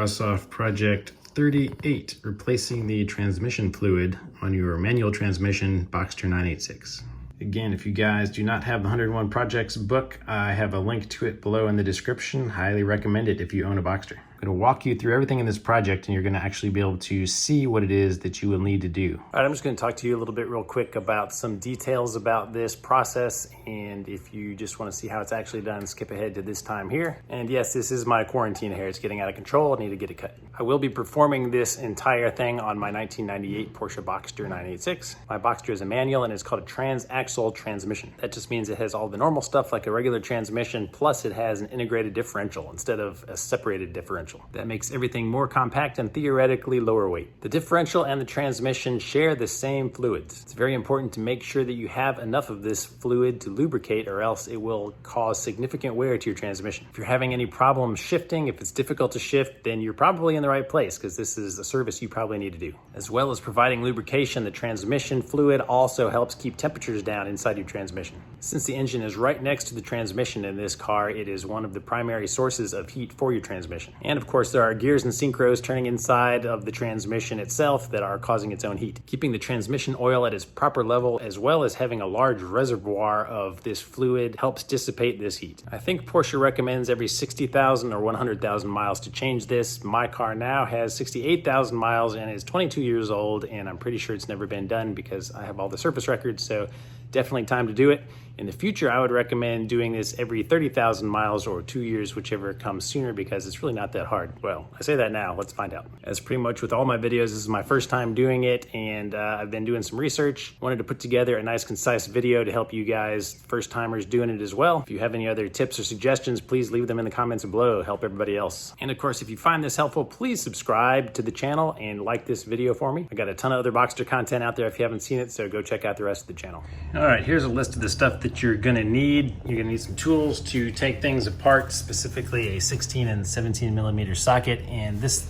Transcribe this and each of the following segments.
cross off project 38, replacing the transmission fluid on your manual transmission Boxster 986. Again, if you guys do not have the 101 Projects book, I have a link to it below in the description. Highly recommend it if you own a Boxster. I'm going to walk you through everything in this project, and you're going to actually be able to see what it is that you will need to do. All right, I'm just going to talk to you a little bit real quick about some details about this process, and if you just want to see how it's actually done, skip ahead to this time here. And yes, this is my quarantine hair. It's getting out of control. I need to get it cut. I will be performing this entire thing on my 1998 Porsche Boxster 986. My Boxster is a manual, and it's called a transaxle transmission. That just means it has all the normal stuff like a regular transmission, plus it has an integrated differential instead of a separated differential. That makes everything more compact and theoretically lower weight. The differential and the transmission share the same fluids. It's very important to make sure that you have enough of this fluid to lubricate, or else it will cause significant wear to your transmission. If you're having any problems shifting, if it's difficult to shift, then you're probably in the right place, because this is a service you probably need to do. As well as providing lubrication, the transmission fluid also helps keep temperatures down inside your transmission. Since the engine is right next to the transmission in this car, it is one of the primary sources of heat for your transmission. And of course, there are gears and synchros turning inside of the transmission itself that are causing its own heat. Keeping the transmission oil at its proper level, as well as having a large reservoir of this fluid, helps dissipate this heat. I think Porsche recommends every 60,000 or 100,000 miles to change this. My car now has 68,000 miles and is 22 years old, and I'm pretty sure it's never been done because I have all the service records, so definitely time to do it. In the future, I would recommend doing this every 30,000 miles or 2 years, whichever comes sooner, because it's really not that hard. Well, I say that now, let's find out. As pretty much with all my videos, this is my first time doing it, and I've been doing some research. Wanted to put together a nice, concise video to help you guys, first-timers, doing it as well. If you have any other tips or suggestions, please leave them in the comments below. Help everybody else. And of course, if you find this helpful, please subscribe to the channel and like this video for me. I got a ton of other Boxster content out there if you haven't seen it, so go check out the rest of the channel. All right, here's a list of the stuff that you're gonna need. You're gonna need some tools to take things apart, specifically a 16 and 17 millimeter socket. And this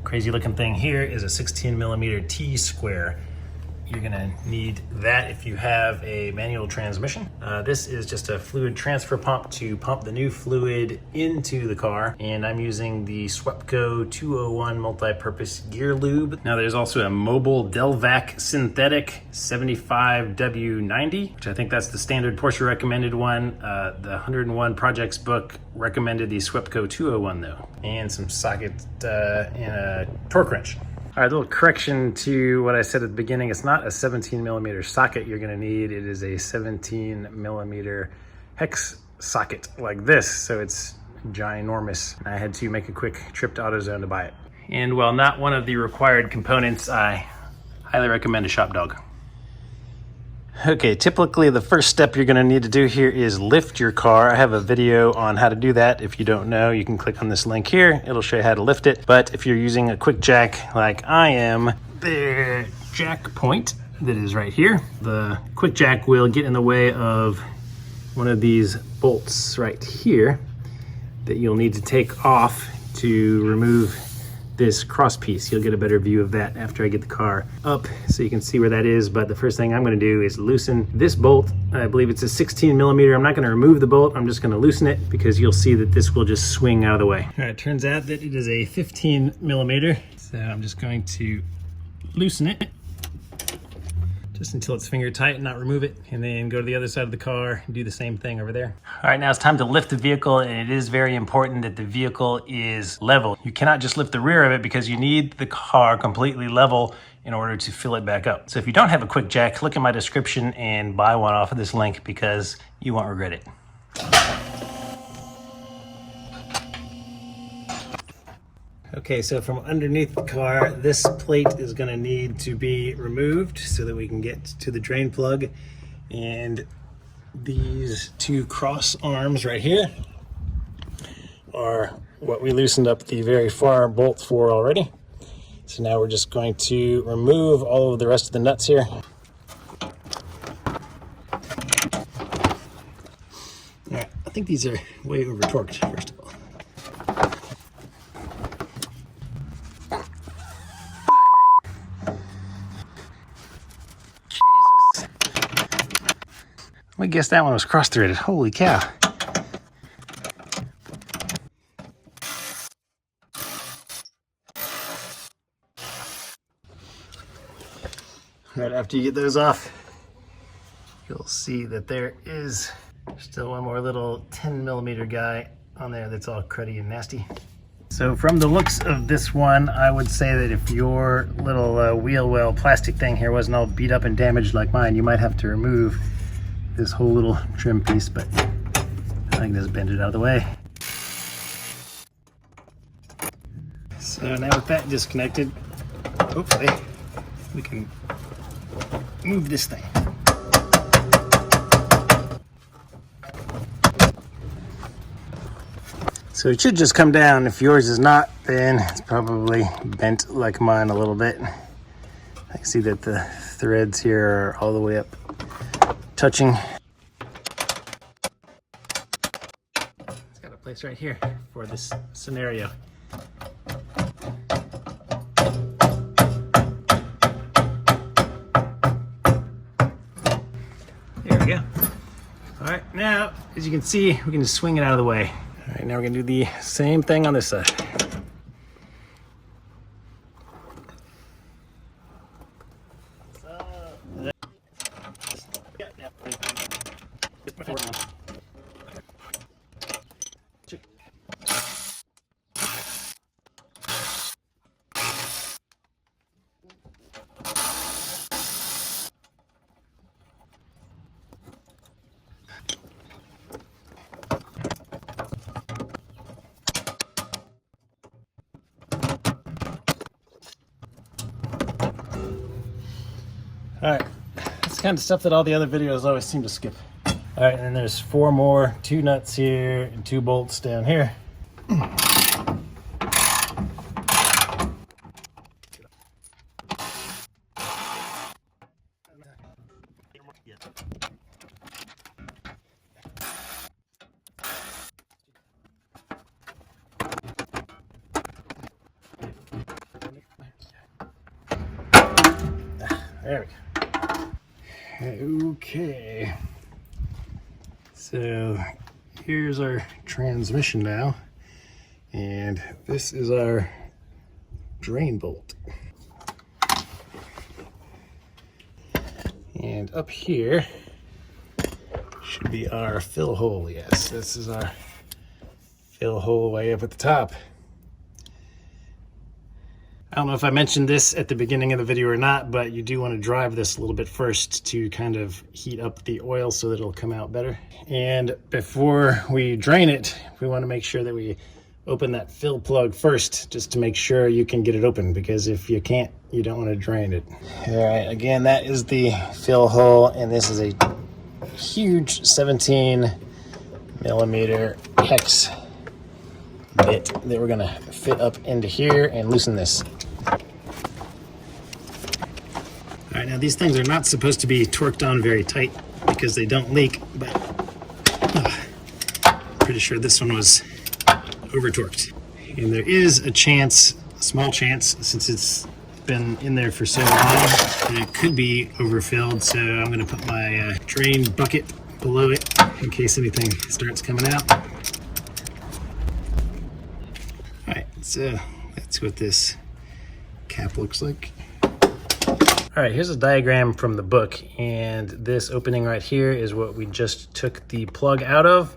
crazy looking thing here is a 16 millimeter T-square. You're gonna need that if you have a manual transmission. This is just a fluid transfer pump to pump the new fluid into the car. And I'm using the Swepco 201 multi-purpose gear lube. Now there's also a mobile Delvac synthetic 75W90, which I think that's the standard Porsche recommended one. The 101 Projects book recommended the Swepco 201 though. And some socket and a torque wrench. All right, a little correction to what I said at the beginning. It's not a 17 millimeter socket you're gonna need. It is a 17 millimeter hex socket like this. So it's ginormous. I had to make a quick trip to AutoZone to buy it. And while not one of the required components, I highly recommend a shop dog. Okay, typically the first step you're gonna need to do here is lift your car. I have a video on how to do that. If you don't know, you can click on this link here. It'll show you how to lift it. But if you're using a QuickJack like I am, the jack point that is right here, the QuickJack will get in the way of one of these bolts right here that you'll need to take off to remove this cross piece. You'll get a better view of that after I get the car up so you can see where that is. But the first thing I'm going to do is loosen this bolt. I believe it's a 16 millimeter. I'm not going to remove the bolt. I'm just going to loosen it because you'll see that this will just swing out of the way. All right, it turns out that it is a 15 millimeter. So I'm just going to loosen it just until it's finger tight and not remove it, and then go to the other side of the car and do the same thing over there. All right, now it's time to lift the vehicle, and it is very important that the vehicle is level. You cannot just lift the rear of it because you need the car completely level in order to fill it back up. So if you don't have a QuickJack, look in my description and buy one off of this link because you won't regret it. Okay, so from underneath the car, this plate is gonna need to be removed so that we can get to the drain plug. And these two cross arms right here are what we loosened up the very far bolt for already. So now we're just going to remove all of the rest of the nuts here. All right, I think these are way over torqued, first of all. I guess that one was cross-threaded. Holy cow. Right after you get those off, you'll see that there is still one more little 10mm guy on there that's all cruddy and nasty. So from the looks of this one, I would say that if your little wheel well plastic thing here wasn't all beat up and damaged like mine, you might have to remove this whole little trim piece, but I can just bend it out of the way. So now with that disconnected, hopefully we can move this thing. So it should just come down. If yours is not, then it's probably bent like mine a little bit. I can see that the threads here are all the way up touching. It's got a place right here for this scenario. There we go. All right, now, as you can see, we can just swing it out of the way. All right, now we're gonna do the same thing on this side. All right, that's the kind of stuff that all the other videos always seem to skip. All right, and then there's 4 more, 2 nuts here and 2 bolts down here. There we go. Okay, so here's our transmission now, and this is our drain bolt. And up here should be our fill hole. Yes, this is our fill hole way up at the top. I don't know if I mentioned this at the beginning of the video or not, but you do want to drive this a little bit first to kind of heat up the oil so that it'll come out better. And before we drain it, we want to make sure that we open that fill plug first, just to make sure you can get it open, because if you can't, you don't want to drain it. All right, again, that is the fill hole, and this is a huge 17mm hex bit that we're gonna fit up into here and loosen this. All right, now these things are not supposed to be torqued on very tight because they don't leak, but I'm pretty sure this one was over torqued. And there is a chance, a small chance, since it's been in there for so long, that it could be overfilled. So I'm gonna put my drain bucket below it in case anything starts coming out. All right, so that's what this cap looks like. All right, here's a diagram from the book, and this opening right here is what we just took the plug out of.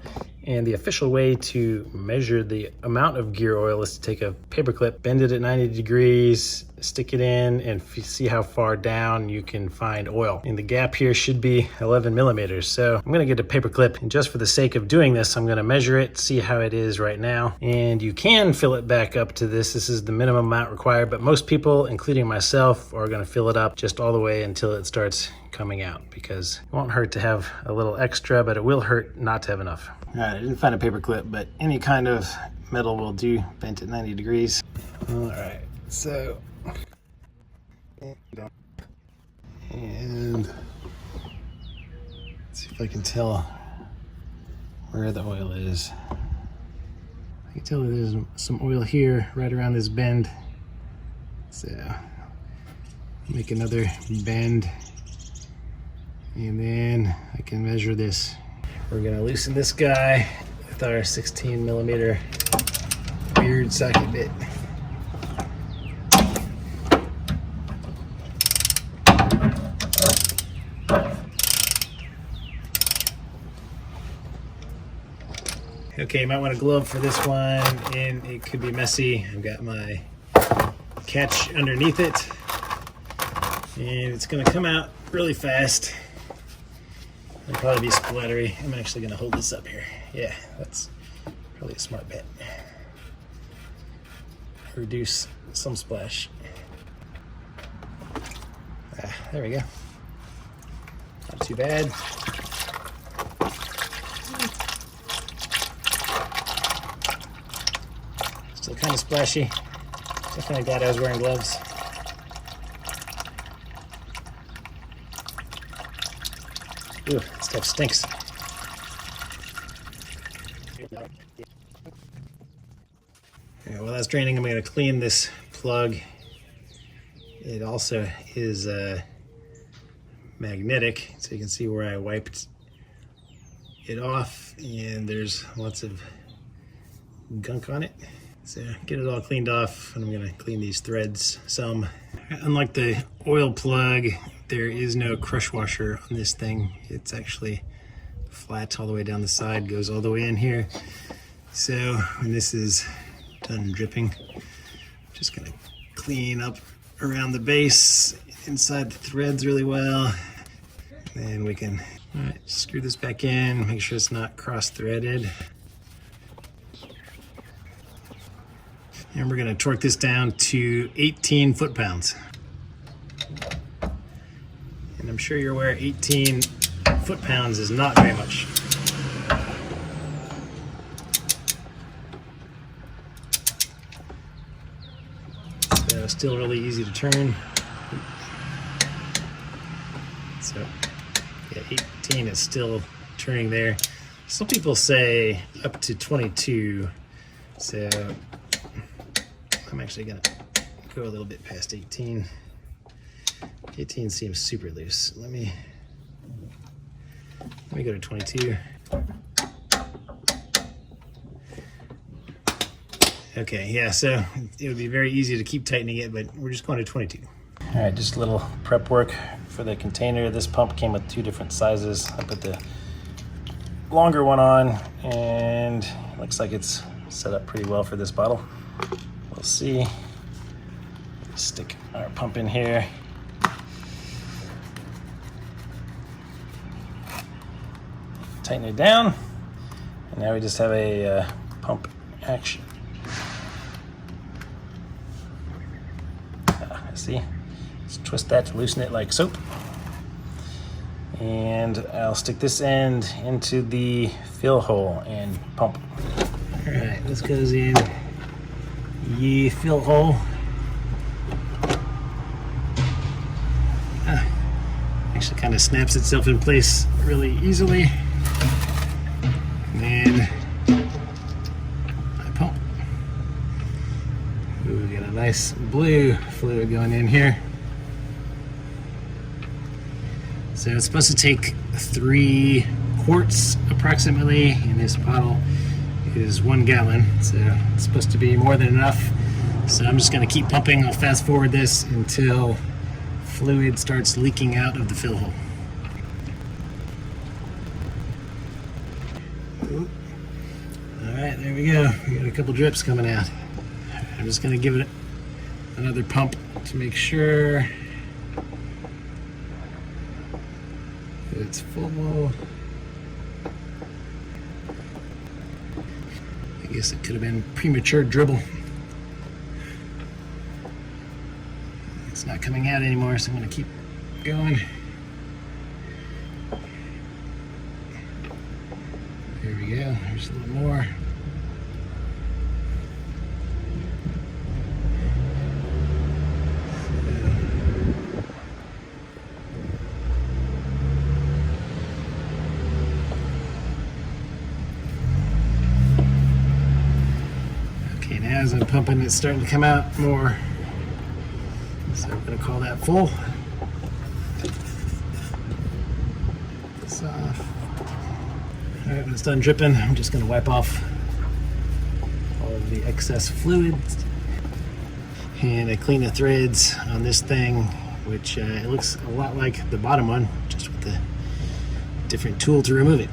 And the official way to measure the amount of gear oil is to take a paper clip, bend it at 90 degrees, stick it in, and see how far down you can find oil. And the gap here should be 11mm. So I'm gonna get a paper clip, and just for the sake of doing this, I'm gonna measure it, see how it is right now. And you can fill it back up to this. This is the minimum amount required, but most people, including myself, are gonna fill it up just all the way until it starts coming out, because it won't hurt to have a little extra, but it will hurt not to have enough. All right, I didn't find a paper clip, but any kind of metal will do, bent at 90 degrees. All right, so, and let's see if I can tell where the oil is. I can tell that there's some oil here, right around this bend. So, make another bend, and then I can measure this. We're gonna loosen this guy with our 16mm beard socket bit. Okay, you might want a glove for this one, and it could be messy. I've got my catch underneath it, and it's gonna come out really fast. It'll probably be splattery. I'm actually gonna hold this up here. Yeah, that's probably a smart bet. Reduce some splash. There we go. Not too bad. Still kind of splashy. Definitely glad I was wearing gloves. Ooh, this stuff stinks. Okay, while that's draining, I'm going to clean this plug. It also is magnetic, so you can see where I wiped it off, and there's lots of gunk on it. So get it all cleaned off, and I'm going to clean these threads some. Unlike the oil plug, there is no crush washer on this thing. It's actually flat all the way down the side, goes all the way in here. So when this is done dripping, I'm just going to clean up around the base, inside the threads really well. Then we can screw this back in, make sure it's not cross-threaded. And we're going to torque this down to 18 foot-pounds. And I'm sure you're aware 18 foot-pounds is not very much. So still really easy to turn. So yeah, 18 is still turning there. Some people say up to 22. So I'm actually gonna go a little bit past 18. 18 seems super loose. Let me go to 22. Okay, yeah, so it would be very easy to keep tightening it, but we're just going to 22. All right, just a little prep work for the container. This pump came with 2 different sizes. I put the longer one on, and it looks like it's set up pretty well for this bottle. We'll see. Stick our pump in here. Tighten it down, and now we just have a pump action. See, let's twist that to loosen it like soap. And I'll stick this end into the fill hole and pump. All right, this goes in the fill hole. Actually kind of snaps itself in place really easily. And I pump. Ooh, we got a nice blue fluid going in here. So it's supposed to take 3 quarts approximately, and this bottle is 1 gallon, so it's supposed to be more than enough. So I'm just going to keep pumping. I'll fast forward this until fluid starts leaking out of the fill hole. Ooh. All right, there we go. We got a couple drips coming out. I'm just going to give it another pump to make sure it's full. I guess it could have been premature dribble. It's not coming out anymore, so I'm going to keep going. There we go. There's a little more. Okay, now as I'm pumping, it's starting to come out more. So I'm going to call that full. This off. All right, when it's done dripping, I'm just going to wipe off all of the excess fluid. And I clean the threads on this thing, which it looks a lot like the bottom one, just with a different tool to remove it.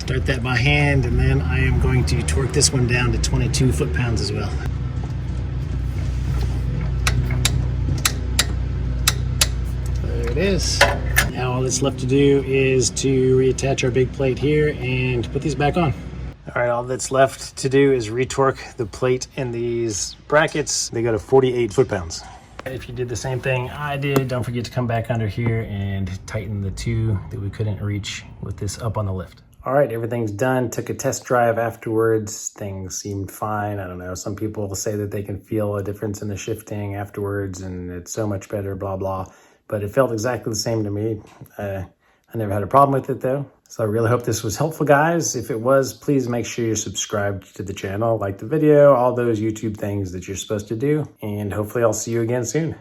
Start that by hand, and then I am going to torque this one down to 22 foot-pounds as well. There it is. Now all that's left to do is to reattach our big plate here and put these back on. All right, all that's left to do is retorque the plate in these brackets. They go to 48 foot-pounds. If you did the same thing I did, don't forget to come back under here and tighten the two that we couldn't reach with this up on the lift. All right, everything's done. Took a test drive afterwards. Things seemed fine. I don't know. Some people say that they can feel a difference in the shifting afterwards and it's so much better, blah, blah. But it felt exactly the same to me. I never had a problem with it though. So I really hope this was helpful, guys. If it was, please make sure you're subscribed to the channel, like the video, all those YouTube things that you're supposed to do. And hopefully I'll see you again soon.